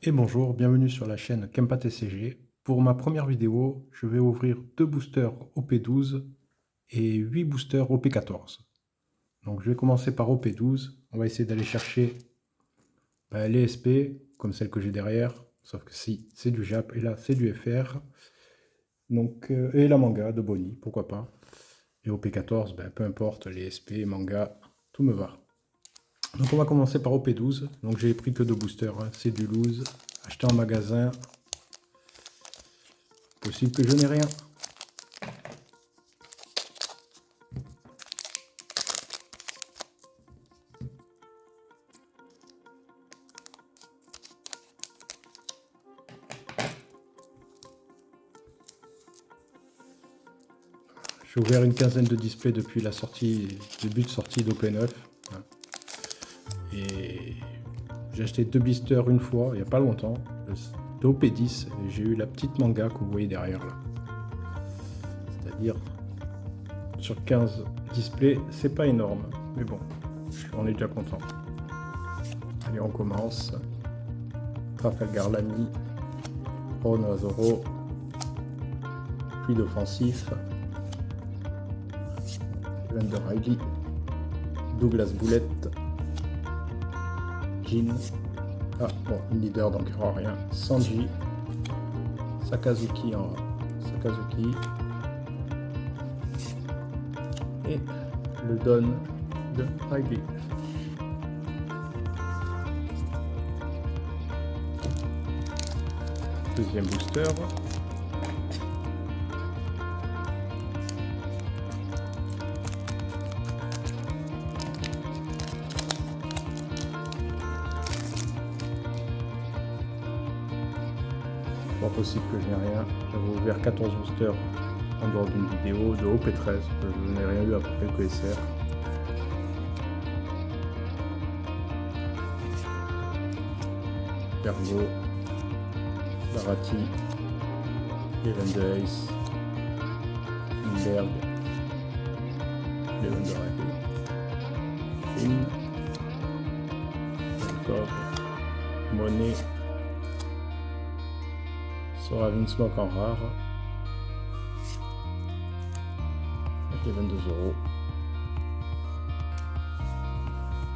Et bonjour, bienvenue sur la chaîne Kempa TCG. Pour ma première vidéo, je vais ouvrir 2 boosters OP12 et 8 boosters OP14. Donc je vais commencer par OP12. On va essayer d'aller chercher les SP, comme celle que j'ai derrière, sauf que si c'est du Jap et là c'est du FR. Donc, et la manga de Bonnie, pourquoi pas. Et OP14, peu importe, les SP, manga, tout me va. Donc on va commencer par OP12. Donc j'ai pris que 2 boosters, hein. C'est du loose, acheté en magasin. Possible que je n'ai rien. J'ai ouvert une quinzaine de displays depuis la sortie, début de sortie d'OP9. Et j'ai acheté 2 blisters une fois, il n'y a pas longtemps, d'OP10. Et j'ai eu la petite manga que vous voyez derrière là. C'est-à-dire, sur 15 displays, c'est pas énorme. Mais bon, on est déjà content. Allez, on commence. Trafalgar Lames, Ron Azoro, Fluide Offensif, Evander Riley, Douglas Boulette, Jin, une leader donc il n'y aura rien, Sanji, Sakazuki et le Don de Riley. Deuxième booster. Pas possible que je n'ai rien. J'avais ouvert 14 boosters en dehors d'une vidéo de OP13. Je n'ai rien eu à part quelques SR. Pergo, Larati, Evander Ace, Lindbergh, Evander Ace, Finn, Volkov, Monet, Soravin Smoke en rare et 22 €.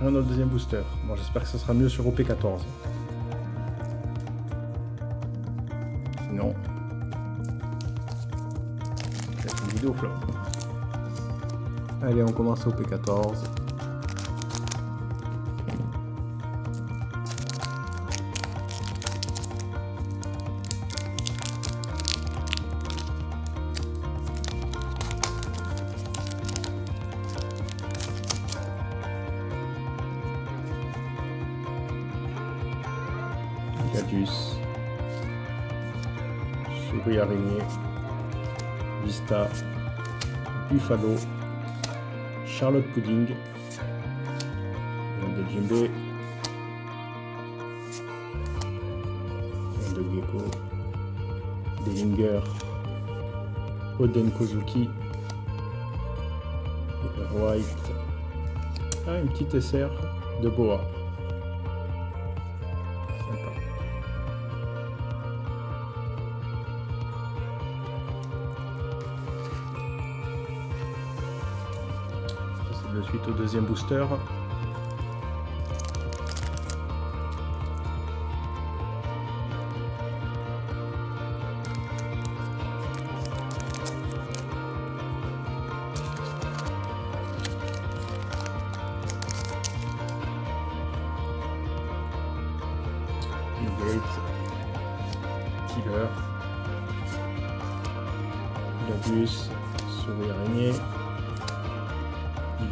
Et on a le deuxième booster. Bon, j'espère que ce sera mieux sur OP14. Sinon, c'est une vidéo flop. Allez, on commence OP14. Gadus, Souris Araignée, Vista, Buffalo, Charlotte Pudding, de Jimbe, de Gecko, Dellinger, Oden Kozuki, White, une petite SR de Boa. De suite au deuxième booster. Gate, Killer, Gadus, Souris Araignée,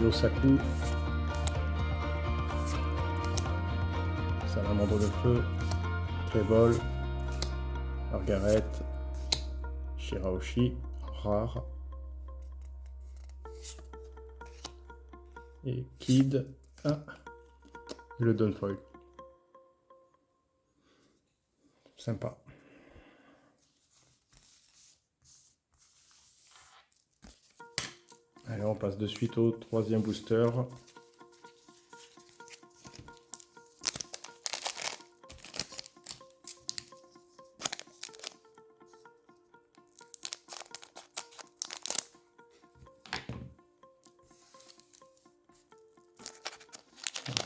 Yosaku, Salamandre de Feu, Trébol, Margaret, Shirahoshi, rare, et Kid, et le Donfoil. Sympa. Allez, on passe de suite au troisième booster.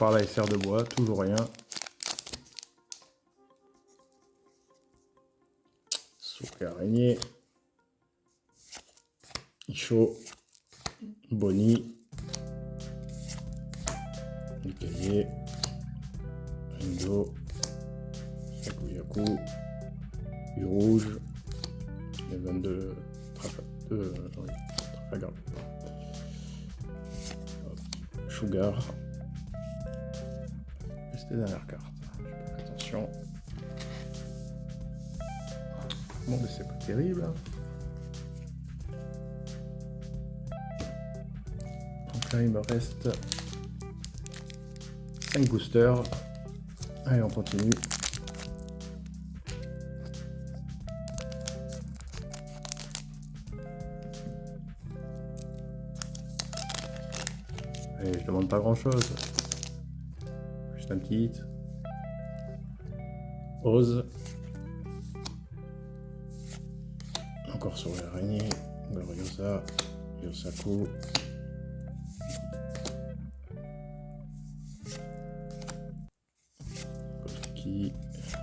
par la SR de bois, toujours rien. Souris araignée. Icho. Bonnie. Nicaillé. Ringo. Yaku Yaku. Du rouge. Les 22 Trafalgar. Sugar. Et c'était la dernière carte. Attention. Bon, mais c'est pas terrible. Donc là, il me reste 5 boosters. Allez, on continue. Allez, je demande pas grand chose. Juste un petit hit. Rose. Encore sur l'araignée. Gloriosa. Yosaku. Kosuki.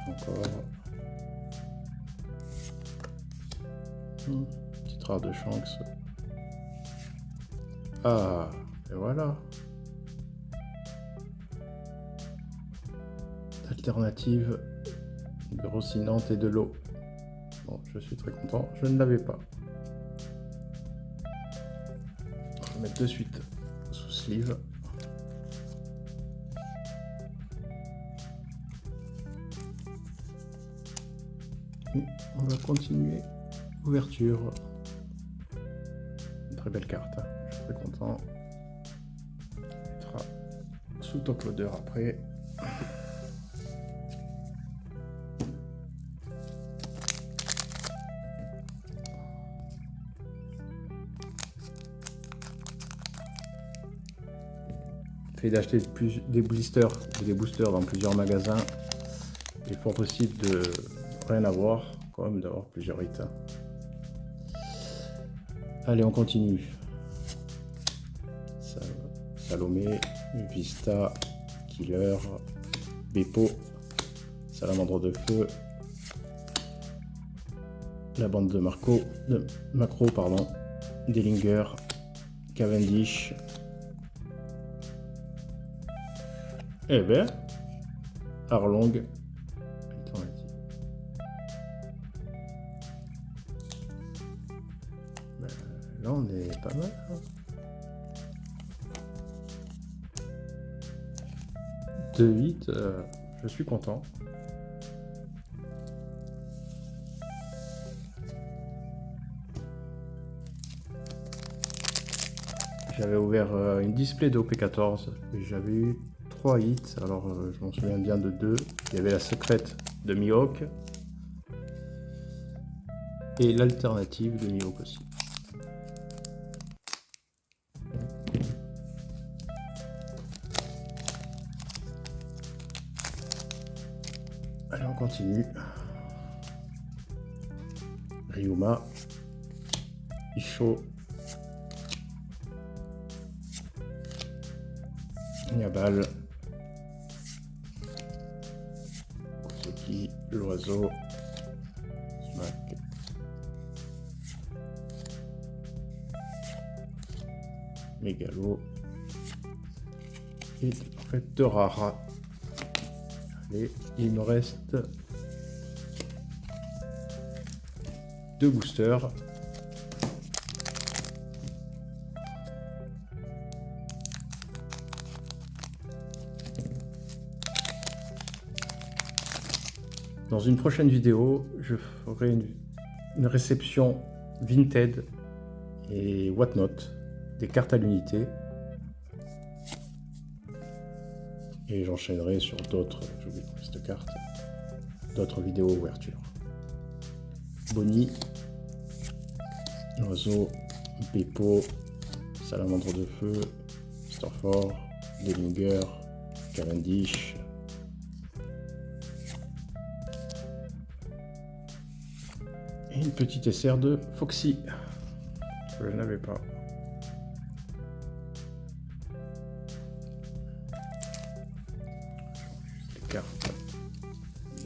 Encore. Petite rare de Shanks. Ah, et voilà. Alternative grossinante et de l'eau. Bon, je suis très content, je ne l'avais pas. On va mettre de suite sous sleeve. Et on va continuer ouverture. Une très belle carte, hein. Je suis très content. On mettra sous top loader après. Fait d'acheter des blisters ou des boosters dans plusieurs magasins. Il est fort possible de rien avoir, quand même d'avoir plusieurs hits. Allez, on continue. Salomé, Vista, Killer, Beppo, Salamandre de Feu, la bande de Macro, pardon, Dellinger, Cavendish. Eh ben, Arlong. Là, on est pas mal. Hein. 2-8, je suis content. J'avais ouvert une display de OP14 et j'avais eu 3 hits, alors je m'en souviens bien de 2. Il y avait la secrète de Mihawk et l'alternative de Mihawk aussi. Allez, on continue. Ryuma, Icho, Niabal, Kosuki, l'oiseau, Smack, Mégalo, et en fait de rares. Allez, il me reste 2 boosters. Dans une prochaine vidéo, je ferai une réception Vinted et whatnot des cartes à l'unité. Et j'enchaînerai sur d'autres, j'oublie cette carte, d'autres vidéos ouverture. Bonnie, Oiseau, Beppo, Salamandre de Feu, Starford, Dellinger, Cavendish. Et une petite SR de Foxy. Je ne l'avais pas.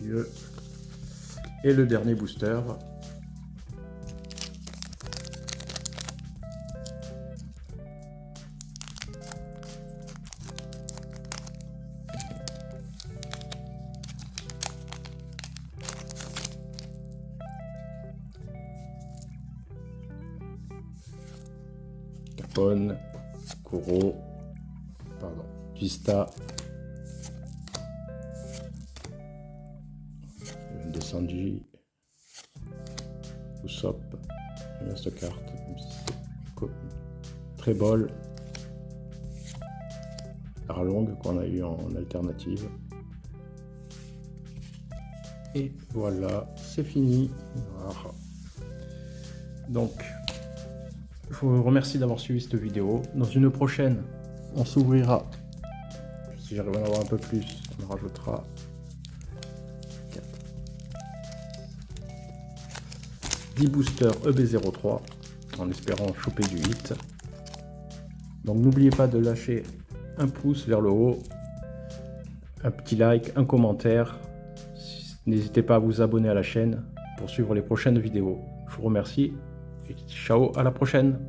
milieu. Et le dernier booster. Capone, Kuro, pardon, Vista, de Sanji, Usopp, il reste carte, Trébol, Arlong qu'on a eu en alternative. Et voilà, c'est fini. Voilà. Donc, je vous remercie d'avoir suivi cette vidéo. Dans une prochaine, on s'ouvrira. Si j'arrive à en avoir un peu plus, on en rajoutera 4. 10 boosters EB03 en espérant choper du hit. Donc n'oubliez pas de lâcher un pouce vers le haut, un petit like, un commentaire. N'hésitez pas à vous abonner à la chaîne pour suivre les prochaines vidéos. Je vous remercie et ciao, à la prochaine.